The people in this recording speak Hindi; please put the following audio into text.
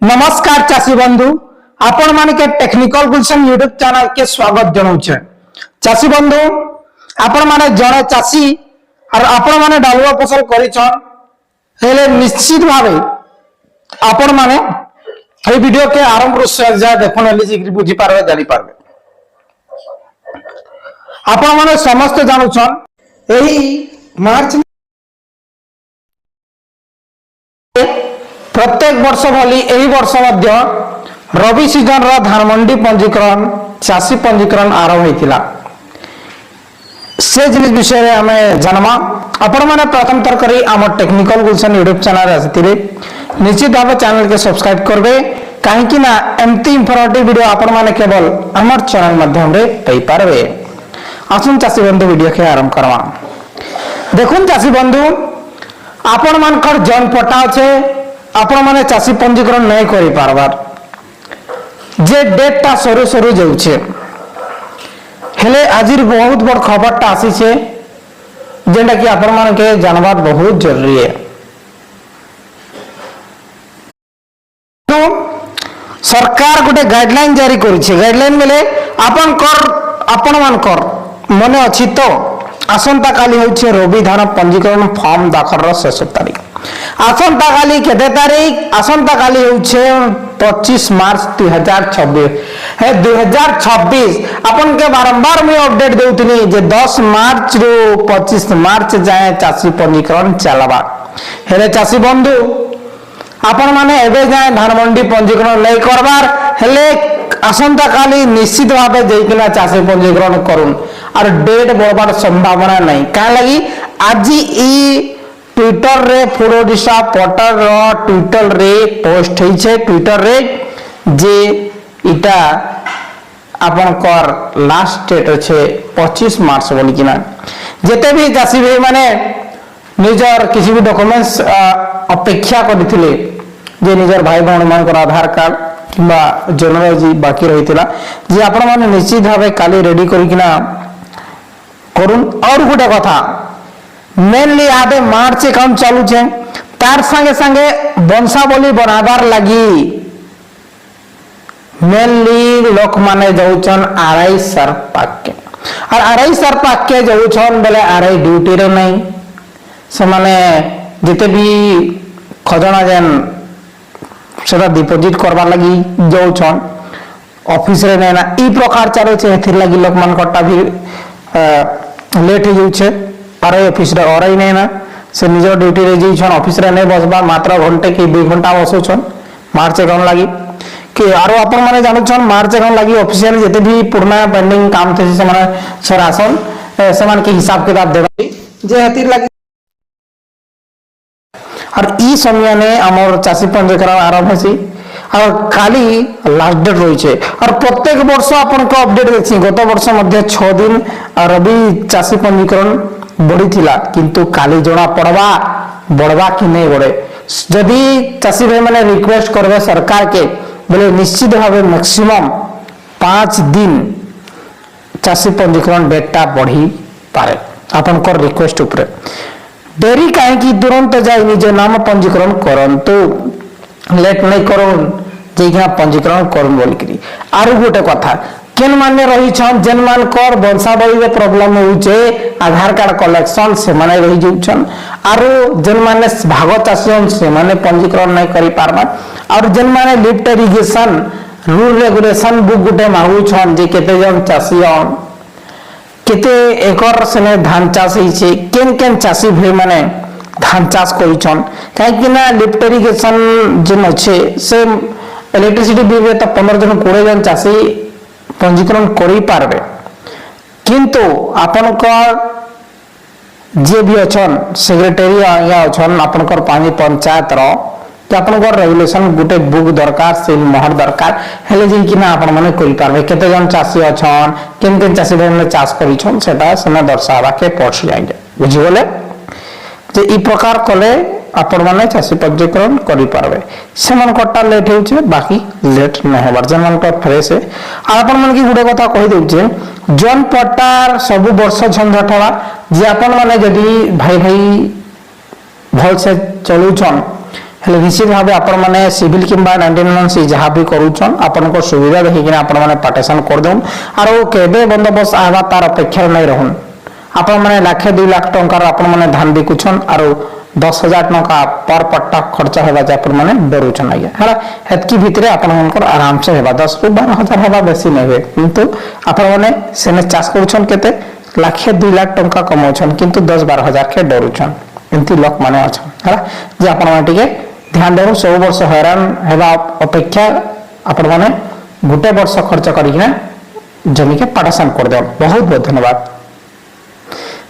नमस्कार चाषी बंधु आपण मान के टेक्निकल गुलशन यूट्यूब चैनल के स्वागत जनाऊे। चाषी बंधु आपण माने जड़े चाषी और आपण माने डालुआ फसल कर निश्चित भाव आपण माने ये वीडियो के आरंभ शेष जाए देखुन बुझी पारे जानी पारे। आपण माने समस्त जानूछन यही मार्च प्रत्येक वर्ष भली एही वर्ष मध्य रवि सीजन रो धान मंडी पंजीकरण चाषी पंजीकरण आरंभ होता से जिन विषय में आम जानमा। आपण मैंने प्रथम थर करी आम टेक्निकल गुलशन यूट्यूब चैनल आसी निश्चित भाव चैनल के सब्सक्राइब करबे कहीं ना एमती इंफॉर्मेटिव वीडियो आपण मैंने केवल आम चैनल माध्यम रे पारे। आसुन चाषी बंधु वीडियो के आरंभ करवा। देखुन चाषी बंधु आपण मानकर जन पट्टा अच्छे आपण माने चाषी पंजीकरण नहीं करि पारबार जे डेट ता सरू सरू जाउछे हेले आजिर बहुत बड़ खबर ता आसी छे जेंडा कि आपण मान के जानबार बहुत जरूरी है। तो सरकार गोटे गाइडलाइन जारी करि छे। गाइडलाइन मेले आपण मान कर मने अछि तो आसंता काली होछे रवि धान पंजीकरण फॉर्म दाखल शेष तारीख। आसंता काली केते तारीख? आसंता काली होछे 25 मार्च 2026 है 2026। अपन के बारंबार में अपडेट देउतनी जे 10 मार्च रो 25 मार्च जाए चाषी पंजीकरण चलबा। हेले चाषी बंधु आपण माने एबे जाए धान मंडी पंजीकरण नहीं करबार हेले आसंता काली निश्चित भावे जेकिना चाषी पंजीकरण करूं और डेट बढ़बार संभावना नहीं का लगी आज ई ट्विटर रे फुरोडिशा पोर्टल रो ट्विटर रे पोस्ट होई छे। ट्विटर रे जे इटा आपन कर लास्ट डेट छे 25 मार्च बोली किना जेते भी चाषी भाई माने निजर किसी भी डॉक्यूमेंट्स अपेक्षा करथिले जे निजर भाई बहन मान कर आधार कार्ड किबा जनरल बाकी रहितला जे आपण माने निश्चित भावे काली रेडी करी किना करूं। और गोटे कथा मेनली आदे मार्च काम चालू छे तार संगे संगे वंशावली बनाबार लगी मेनली लोक माने जाउछन आरआई सर पाक के और आरआई सर पाक के जाउछन बेले आरआई ड्यूटी रे नहीं से माने जते भी खजना जेन सेटा डिपॉजिट करबार लगी जाउछन ऑफिस रे नेना ई प्रकार चालू छे। एथिर लगी लोक मान कटा भी लेट हो जाउछे आरआई ऑफिस रे आरआई नै ना से निज ड्यूटी रे जइछन ऑफिस रे नै बसबा मात्र घंटे की 2 घंटा बसुछन मार्च अकाउंट लागी कि आरो अपन माने जानुछन मार्च अकाउंट लागी ऑफिशियल जते भी पुराना पेंडिंग काम थे से माने सर आसन समान के हिसाब किताब देबा जे हतिर लागी और ई समय ने हमर चाषी पंजीकरण आरंभ होसी और खाली लास्ट डेट रही है। और प्रत्येक वर्ष अपन को अपडेट देखी गत वर्ष मध्य 6 दिन रवि चाषी पंजीकरण बढ़ी थिला किंतु काली जना पड़वा बढ़वा कि नहीं बढ़े जदि चाषी भाई मैंने रिक्वेस्ट करबे सरकार के बोले निश्चित भाव मैक्सिमम 5 दिन चाषी पंजीकरण डेटा बढ़ी पारे अपन को रिक्वेस्ट ऊपर डेरी कहीं तुरंत जाए निज नाम पंजीकरण करंतु लेट नहीं करूँ जे पंजीकरण करूँ बोलिकी। आरु गोटे कथा केन माने रही छन जेन मान कर वंशावली रे प्रॉब्लम होउचे आधार कार्ड कलेक्शन से माने रही जुछन आरु जेन माने भाग चाषी से माने पंजीकरण नहीं करि पारबा और जेन माने lift irrigation rule regulation book गुटे मांगु छन जे केते जन चाषी केते एकर से धान चाष होइछे केन केन चाषी भाई माने धान चाष करिछन काहे ना लिफ्ट इरिगेशन जेन अच्छे से इलेक्ट्रिसिटी बिल तो 15 जन 20 जन चाषी पंजीकरण करि पारबे किंतु आपन को जे भी अछन सेक्रेटरी या अछन आपन को पानी पंचायत रो कि आपन को रेगुलेशन गुटे बुक दरकार से मोहर दरकार हेले जे कि ना आपन माने करि पारबे केते जन चाषी अछन केन केन चाषी भाई चाष करिछन सेटा सने दर्शावा के पछ जाएंगे बुझि गेले जे ई प्रकार कले आपण माने चाषी पंजीकरण करि पारबे सेमन कटा लेट होउछे बाकी लेट न होबार जन को फ्रेश है। आपण मन की गुडे कथा कहि देउछे जन पट्टार सब वर्ष झंझट हवा जे आपण माने जदी भाई भाई भल से चलुछन हेले निश्चित भाव आपण मैंने सिविल किंबा 99 जहाँ भी करूछन आपण को सुविधा देखिकिना आपण मैंने पार्टीशन कर दउन आरो केबे बंदोबस्त आवा तार अपेक्षा नहीं रहन आपण मैंने लाखे 2 लाख टंकार आपण मैंने धान बिकुछन आरो 10,000 टंका पर पट्टा खर्च हेबा जे आपण मैंने डरुछन आज्ञा हला हेतकी भितरे आपण मनकर आराम से हेबा 10 रु 12,000 हेबा बेसी नहीं हुए किंतु आपण मैंने सेने चाष करूछन केते लाखे 2 लाख टंका कमाउछन किंतु 10-12,000 के डरुछन एंती लोक माने अछन हला जे आपण माने टिके ध्यान देव सब वर्ष हैरान हेबा अपेक्षा आपण माने गोटे वर्ष खर्च करिकिना जमी के पाटासन कर दे बहुत बहुत धन्यवाद।